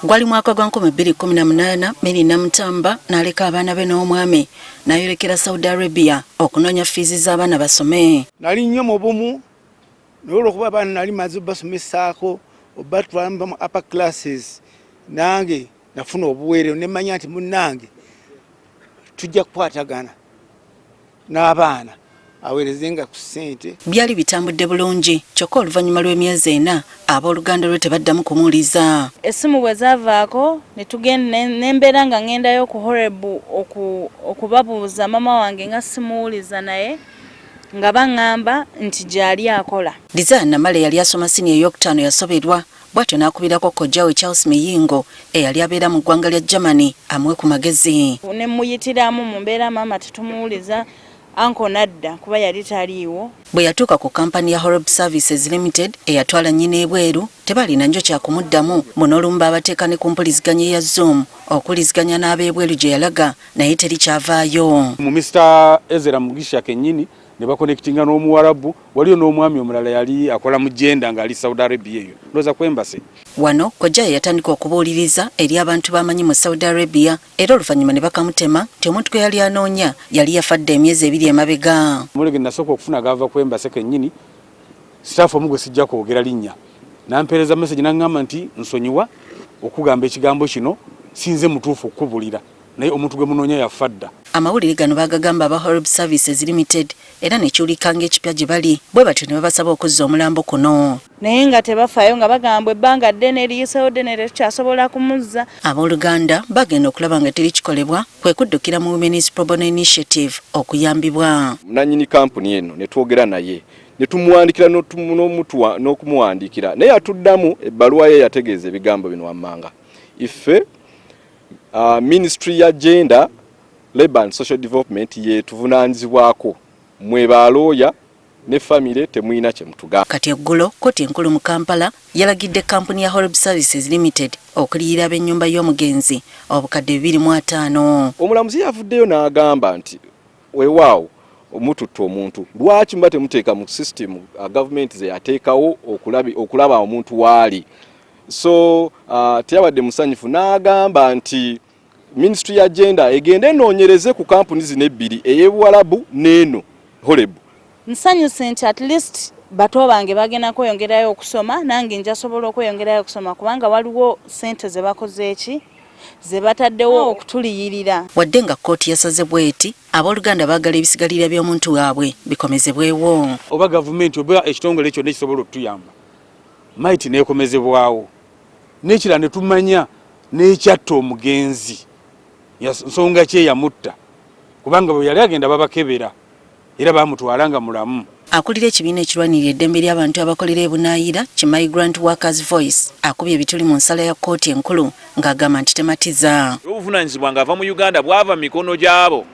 Gwali mwaka gwa 2018 Mary Namutamba n'aleka abaana be n'omwami n'ayolekera Saudi Arabia okunoonya fiizi z'abaana basome. Nali nnyo mu bumu n'olwokuba abaana nali maze basomessaako obatwala mu upper classes nange nafuna obuweerero ne manya nti munnange tujja kukwatagana n'abaana aweerezenga ku ssente. Byali bitambudde bulungi kyokka oluvannyuma lw'emyezi 4 abooluganda lwe tebaddamu kumuwuliza. Essimu bwe zaavaako ne tugenda n'embeera nga ngendayo ku Horebu okubabuuza mama wange nga simuwuliza naye nga baŋŋamba nti gyali akola. Desire Namale yali asoma siniya ey'okutaano yasoberwa bw'atyo n'akubirako kojjawe Charles Miyingo eyali abeera mu ggwanga lya Germany amuwe ku magezi. Ne muyitiramu mu mbeera maama tetumuwuliza Anko nadda kuba yali taliiwo. Bwe yatuuka ku kampani ya Horeb Services Limited eyatwala nnyina ebweru tebalina njo kyakumuddamu munolumba abateeka ne ku mpuliziganya ya Zoom okuliziganya n'ab'ebweru gye yalaga naye teri kyavaayo. Mu Mr. Ezra Mugisha kennyini ne bakonectinga n'omuwarabu waliyo n'omwami omulala yali akola mu jenda ng'ali Saudi Arabia eyo ndoza kwembase. Wano kojja yatandika okubuuliriza eri abantu bamanyi mu Saudi Arabia era oluvannyuma ne bakamutema nti omuntu gwe yali anoonya yali yafadde emyezi 2 emabega. Mulege nasooka okufuna gava kwembase kennyini staff omugwe sijja kwogera linnya nampeereza message n'aŋŋamba nti nsonyiwa okugamba ekigambo kino sinze mutuufu okukubulira naye omuntu gwe munoonya yafadda. Amawulire gano bagagamba aba Horeb Services Limited era ne kyulikanga ekipya gye bali bwe batyo ne babasaba okuzza omulambo kuno. Naye nga tebafaayo nga bagamba ebbanga ddene eriyiseewo ddene tekyasobola kumuzza. Abooluganda bagenda okulaba nga teri kikolebwa kwe kuddukira mu Women's Pro Bono Initiative okuyambibwa. Nannyini kampuni eno ne twogera naye ne tumuwandikira n'okumuwandiikira naye atuddamu ebbaluwa ye yategeeza ebigambo bino wammanga. Ife Ministry ya Gender, Labour and Social Development ye tuvunaanizibwako mwe balooya ne family temuyina kye mutugamba. Kati eggulo kkooti enkulu mu Kampala yalagidde kampuni ya Horeb Services Limited okuliyira ab'ennyumba y'omugenzi obukadde 2.5. Omulamuzi yavuddeyo n'agamba nti weewaawo omututta omuntu lwaki mba temuteeka mu system government ze yateekawo okulaba omuntu waali. So teyabadde musanyufu n'agamba nti Ministry ya Gender egende enoonyereze ku kampuni zino ebbiri ey'Ebuwalabu n'eno Horebu. Nsanyuse nti at least bato bange bagenda kweyongerayo okusoma nange njasobola okweyongerayo okusoma kubanga waliwo sente ze bakoze eki ze bataddewo okutuliyirira. Wadde nga kkooti yasaze bweti abooluganda baagala ebisigalira by'omuntu waabwe bikomezebwewo. Oba gavumenti oba ekitongole ekyo nekisobola okutuyamba maiti neekomezebwawo n'ekira ne tumanya n'ekyatta omugenzi nsonga kye yamutta kubanga bwe yali agenda babakebera era bamutwalanga mulamu. Akulira ekibiina ekirwanirira eddembe ly'abantu abakolera ebunaayira ki Migrant Workers Voice akubye ebituli mu nsala ya kkooti enkulu ng'agamba nti tematiza. Obuvunaanyizibwa ng'ava mu Uganda bwava mikono gy'abo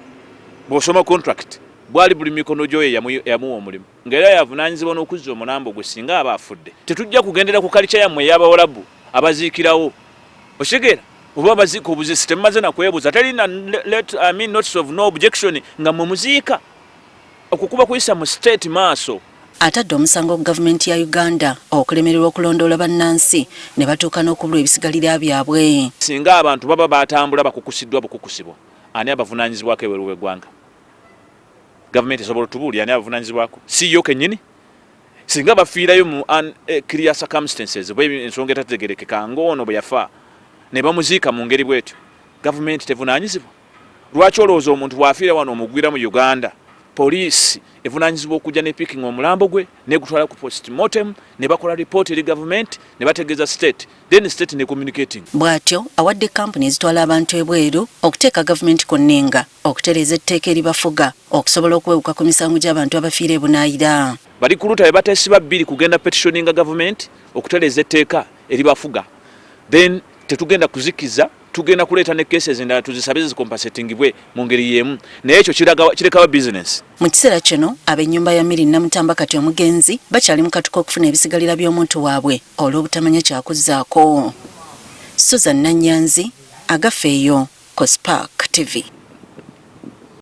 bw'osoma contract bwali buli mikono gyoye yamuwa omulimu ng'era yavunaanyizibwa n'okuzza omulambo gwe singa aba afudde. Tetujja kugendera ku kalica yammwe ey'Abawalabu abaziikirawo osigera oba abaziika obuzisi temaze na kwebuuza talina notice of no objection nga mwe muziika okukuba kuyisa mu state maaso. Atadde omusango gavumenti ya Uganda okulemererwa okulondoola bannansi ne batuuka n'okubulwa ebisigalira byabwe. Singa abantu baba batambula bakukusiddwa bukukusibwa ani abavunaanyizibwako ebweru w'eggwanga? Gavumenti esobola otubuulira ani abavunaanyizibwako? Si yo kennyini? Singa bafiirayo mu clear circumstances bwe ensonga etategerekeka ng'ono bwe yafa ne bamuziika mu ngeri bwetyo gavumenti tevunaanyizibwa? Lwaki olowooza omuntu bw'afiira wano omugwira mu Uganda poliisi evunaanyizibwa okujja ne picking omulambo gwe ne gutwala ku postmortem ne bakola report eri gavumenti ne bategeeza state then state ne communicating. Bw'atyo awadde kampuni ezitwala abantu ebweru okuteeka gavumenti ku nnenga okutereeza etteeka eribafuga okusobola okwewuka ku misango gy'abantu abafiira ebunaayira. Bali ku luta bateesiba 2 kugenda petitioninga gavumenti okutereeza etteeka eribafuga then tetugenda kuzikiza tugenda kuleeta ne cases endala tuzisabe zicompensatingibwe mu ngeri y'emu naye ekyo kirekawa business. Mu kiseera kino ab'ennyumba ya Mary Namutamba kati omugenzi bakyali mu katuko okufuna ebisigalira by'omuntu waabwe olw'obutamanya kyakuzzaako. Susan Nanyanzi agafeeyo ku Spark TV.